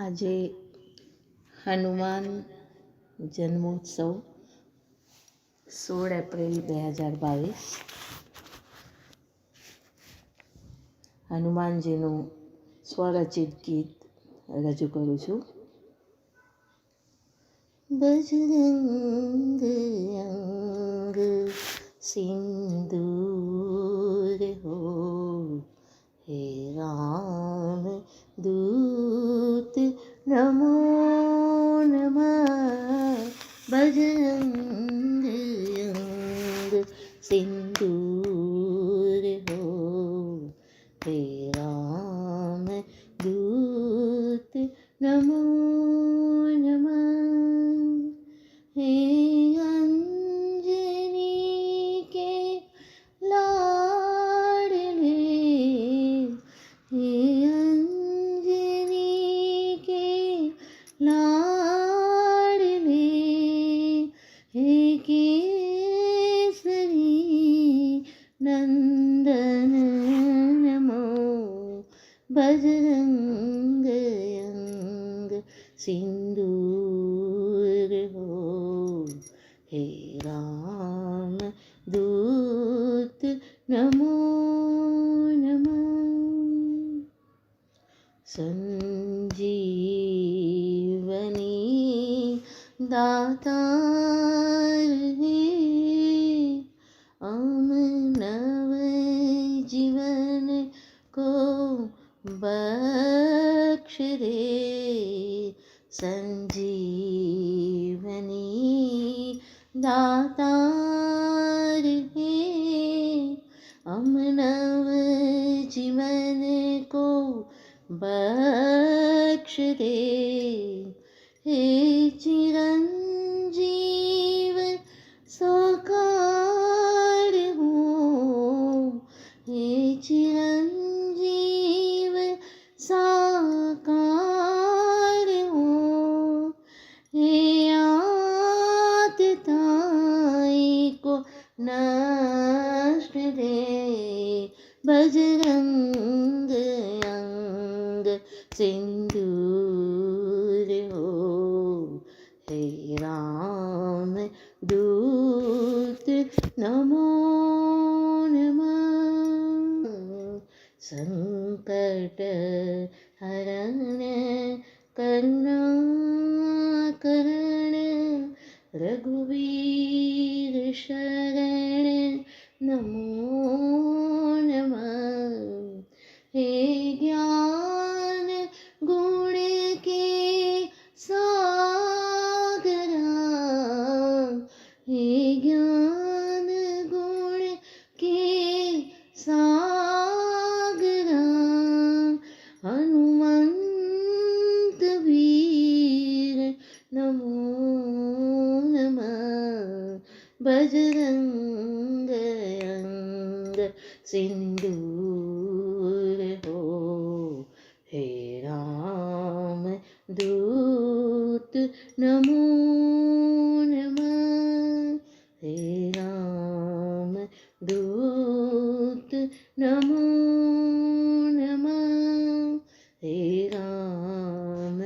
આજે હનુમાન જન્મોત્સવ 16 એપ્રિલ 2022 હનુમાનજીનું સ્વરચિત ગીત રજૂ કરું છું. બજરંગ અંગ સિંદૂર હો, હે રામ દૂત નમો નમઃ. બજરંગ અંગ સિંદૂર હો, હે રામ દૂત નમો નમઃ. हे अंजनी के लाडले, हे अंजनी के लाडले, हे केसरी नंदन नमो. बजरंग अंग सिंदूर हो, हे राम दूत नमो नमः. संजीवनी दातार हे, अमनव जीवन को बख्श दे. संजीवनी दातार हे, अमनव जीवन को बख्श दे. हे चिरंजीव साकार हो, हे चिरंजीव साकार हो, हे आतताई को नष्ट दे. बजरंग अंग सिंदूर हो, हे राम दूत नमो नमः. संकट हरण करुणाकरण, रघुवीर शरण नमो नमः. हे ज्ञान गुण के सागरा, हे ज्ञान गुण के सागरा, हनुमंत वीर नमो नमः. बजरंग अंग सिंदूर हो, हे राम दूत नमो नमः. हे राम दूत नमो नमः. हे राम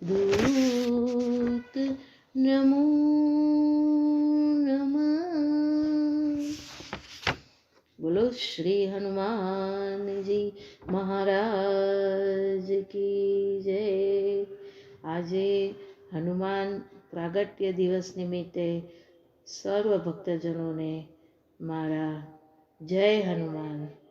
दूत नमो नमः. बोलो श्री हनुमान जी महाराज की जय. આજે હનુમાન પ્રાગટ્ય દિવસ નિમિત્તે સર્વ ભક્તજનોને મારા જય હનુમાન.